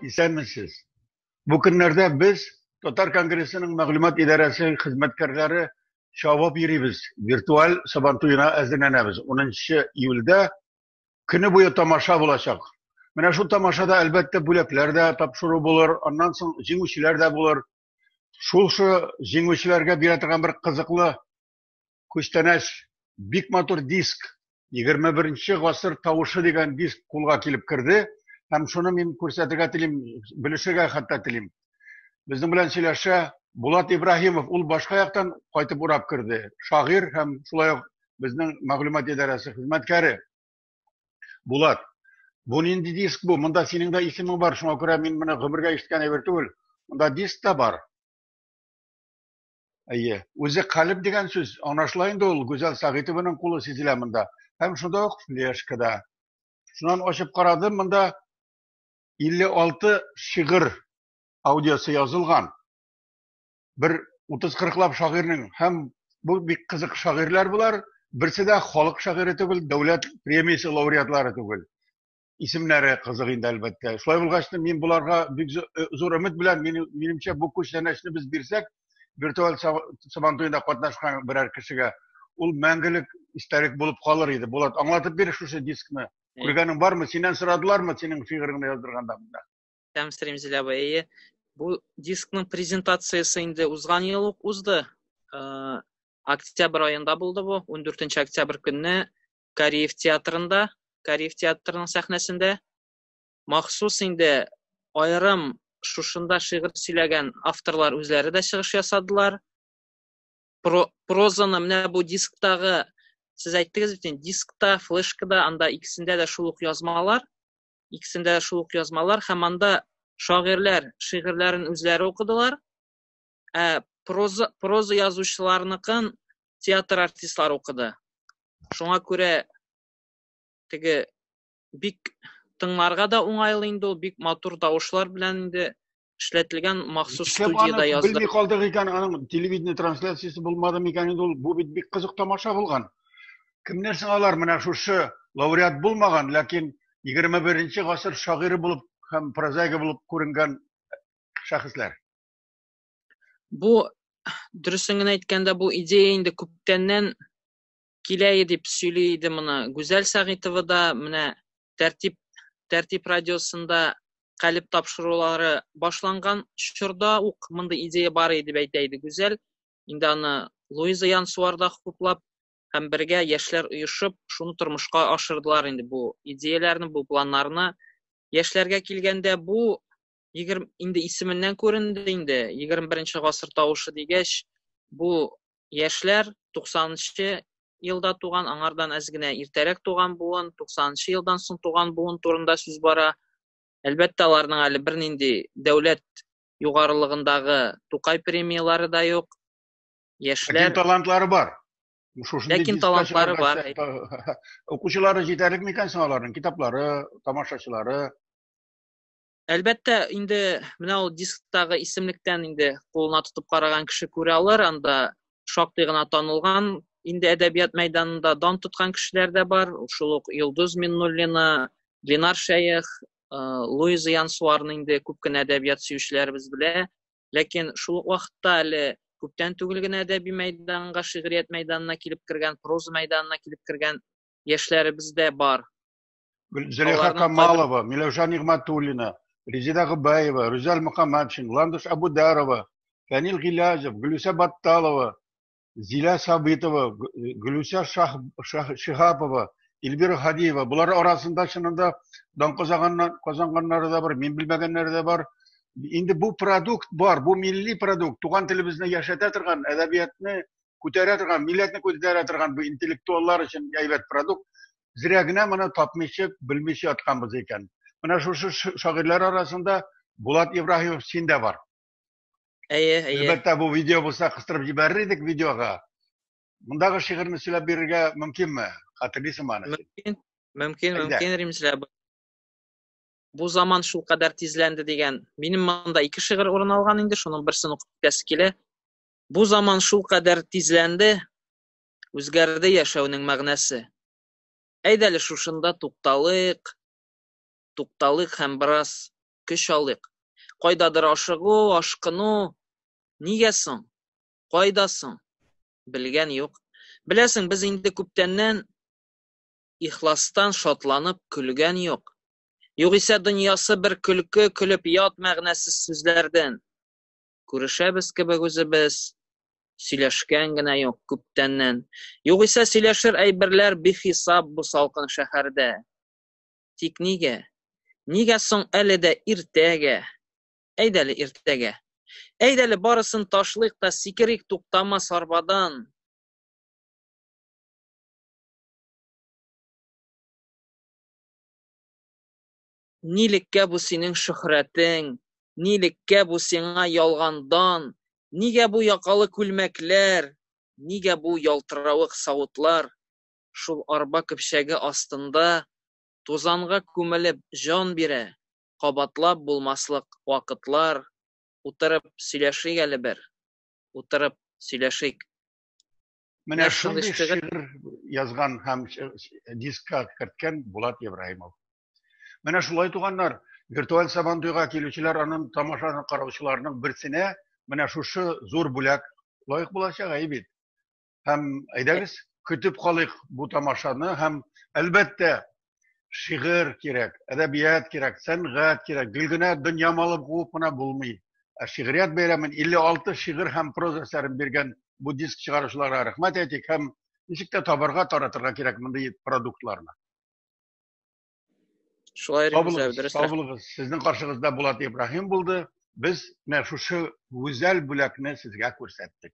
İsenmişiz. Bu günlerde biz Tatar Kongresi'nin Maglumat İdaresi hizmetkarları cevap yeribiz. Virtual sabantuyuna azlanamiz. 10 iyulda günü boyu tamaşa olacak. Mana şu tamaşada elbette bulepler de tapşırı bulur. Ondan sonra jingüçiler de bulur. Şu jingüçilerge beradigan bir kızıklı kösteneş big motor disk 21. asır tavışı degan disk kulga kelip kirdi. Hem şunu men ko'rsatirga tilim, bilishirga hatta tilim. Bizning bilan сөйләшә Bulat İbrahimov, ул башка яктан кайтып урап кирди. Шагыйрь һәм шулай ук безнең мәгълүмат идарәсе хезмәткәре. Bulat, bu нинди диск бу? Монда синең дә исемең бар, шуңа күрә мин моны гомергә ишеткән әйбер түгел. Монда диск та бар. Әйе, үзе калып дигән сүз, аңлашыла инде ул Гүзәл Сәгыйтованың кулы сизелә монда. Һәм шунда ук флешкада. Шуннан ачып карадым, монда 56 şiir audiosu yazılgan. Bir 30-40'lap şairning hem bu bir kızık şairler bular. Birisi de halk şairi tugul, devlet premiyası laureatlары tugul. İsimleri kızık indi elbette. Şulay bulgaçtım, men bularga büyük zor ümit bilen menimçe bu köşleneşini biz birsek, virtual sabantuyunda katnaşkan birer kişiге ul мәңгілік isterik bulup kalır idi. Bulat, anlatıp bir şu diskni. Kurganın var mı? Senden sıradılar mı senin figürünü yazdırganda bunda? Тәмсірім зіләбі. Бұл дискнің презентациясы инде узган ел узды. Октябрь айында булды бу. 14 октябрь көнне Кариев театрында, Кариев театрының сәхнәсендә махсус инде айрым шушында шигырь сөйләгән авторлар үзләре дә чыгыш ясадылар. Прозаны менә бу дисктагы сез әйттегез бит, дискта, флешкада, анда икесендә дә шул ук язмалар. İkisinde de şuluk yazmalar. Hem anda şairler şiirlerin üzeri okudular. Proza yazıcılarınınkın tiyatr artistler okudu. Şuna göre tege bik tınlarga da oңайлы инде ул, бик матур тавышлар белән инде эшләтелгән махсус студияда язды. Белми калдык икән, аның телевидение трансляциясе булмады микән инде ул? Бу бит бик кызык тамаша булган. Кемнәр соң алар менә шушы лауреат булмаган, ләкин 21. asır şairi bulup hem prozaiga bulup күренгән şahıslar. Bu dürüsüngün әйткәндә bu идея инде күптәннән килә дип сөйли иде моны. Гүзәл Сәгыйтова да менә Тәртип радиосында калип тапшырулары башланган чорда ук мондай идея бар иде дип әйтә иде Гүзәл. Инде аны Луиза Янсуарда хуплап һәм бергә яшьләр оешып, шуны тормышка ашырдылар инде бу идеяләрне, бу планнарны. Яшьләргә килгәндә бу инде исеменнән күренде инде. 21 гасыр тавышы дигәч, бу яшьләр 90-нчы елда туган, аңардан әз генә иртәрәк туган буын, 90-нчы елдан соң туган буын турында сүз бара. Әлбәттә, аларның әле бернинди дәүләт югарылыгындагы Тукай премиялары да юк. Яшьләр талантлары бар. Ләкин талантлары бар. Укучылары җитәрлек микән соң аларның? Китаплары, тамашачылары? Әлбәттә, инде менә ул дисктагы исемлектән инде кулына тотып караган кеше күрә алыр. Анда шактый гына танылган, инде әдәбият мәйданында дан тоткан кешеләр дә бар. Шул ук Йолдыз Миннуллина, Ленар Шәйх, Луиза Янсуарны инде күп кенә әдәбият сөючеләребез белә. Ләкин шул вакытта әле күптән түгел генә әдәби мәйданга, шигърият мәйданына килеп кергән, проза мәйданына килеп кергән яшьләребез дә бар. Зөләйха Камалова, Миләүшә Нигъмәтуллина, Резида Гыбаева, Рүзәл Мөхәммәтшин, Ландыш Абударова, Фәнил Гилязов, Гөлүсә Батталова, Зилә Сабитова, Гөлүсә Шихапова, Эльвира Хадиева. Булар арасында чынында дан казанганнары да бар, мин белмәгәннәре дә бар. Инде бу продукт бар, бу милли продукт, туган телебезне яшәтә торган, әдәбиятны күтәрә торган, милләтне күтәрә торган бу интеллектуаллар өчен әйбәт продукт. Зря генә моны тапмыйча, белмичә атканбыз икән. Менә шушы шагыйрьләр арасында Булат Ибраһимов син дә бар. Әйе. Әлбәттә, бу видео булса кыстырып җибәрер идек видеога. Мондагы шигырьне сөйләп бирергә мөмкинме? Хатırlыйсыңмы аны? Мөмкин, Римзилә. Бу заман шул кадәр тизләнде дигән. Минем монда 2 шигырь урын алган инде, шуның берсен укып китәсе килә. Бу заман шул кадәр тизләнде, үзгәрде яшәүнең мәгънәсе. Әйдәле шушында тукталык һәм бераз көч алыйк. Кайдадыр ашыгу, ашкыну. Нигә соң? Кайда соң? Белгән юк. Беләсең, без инде күптәннән ихластан шатланып көлгән юк. Югыйсә дөньясы бер көлке, көлеп ят мәгънәсез сүзләрдән. Күрешәбез кебек үзебез, сөйләшкән генә юк күптәннән. Югыйсә сөйләшер әйберләр бихисап бу салкын шәһәрдә. Тик нигә? Нигә соң әле дә иртәгә? Әйдәле иртәгә. Әйдәле барысын ташлыйк та сикерик туктамас арбадан. Нилеккә бу синең шөһрәтең? Нилеккә бу сиңа ялгандан? Нигә бу якалы күлмәкләр? Нигә бу ялтыравык савытлар? Шул арба көпчәге астында тузанга күмелеп җан бирә. Кабатлап булмаслык вакытлар. Утырып сөйләшик әле бер. Утырып сөйләшик. Менә шундый шигырь язган һәм дискка керткән Булат Ибраһимов. Менә шулай туганнар, виртуаль Сабантуйга килүчеләр, аның тамашаны караучыларның берсенә менә шушы зур бүләк лаек булачак бит. Һәм әйдәгез, көтеп калыйк бу тамашаны һәм әлбәттә шигырь кирәк, әдәбият кирәк, сәнгать кирәк. Гел генә дөнья малы куып кына булмый. Шигърият бәйрәмен 56 шигырь һәм проза әсәрен биргән бу диск чыгаручыларга рәхмәт әйтик һәм ничек тә табарга, таратырга кирәк мондай продуктларны. Шулай Сау булыгыз. Сезнең каршыгызда Булат Ибраһим булды. Без менә шушы гүзәл бүләкне сезгә күрсәттек.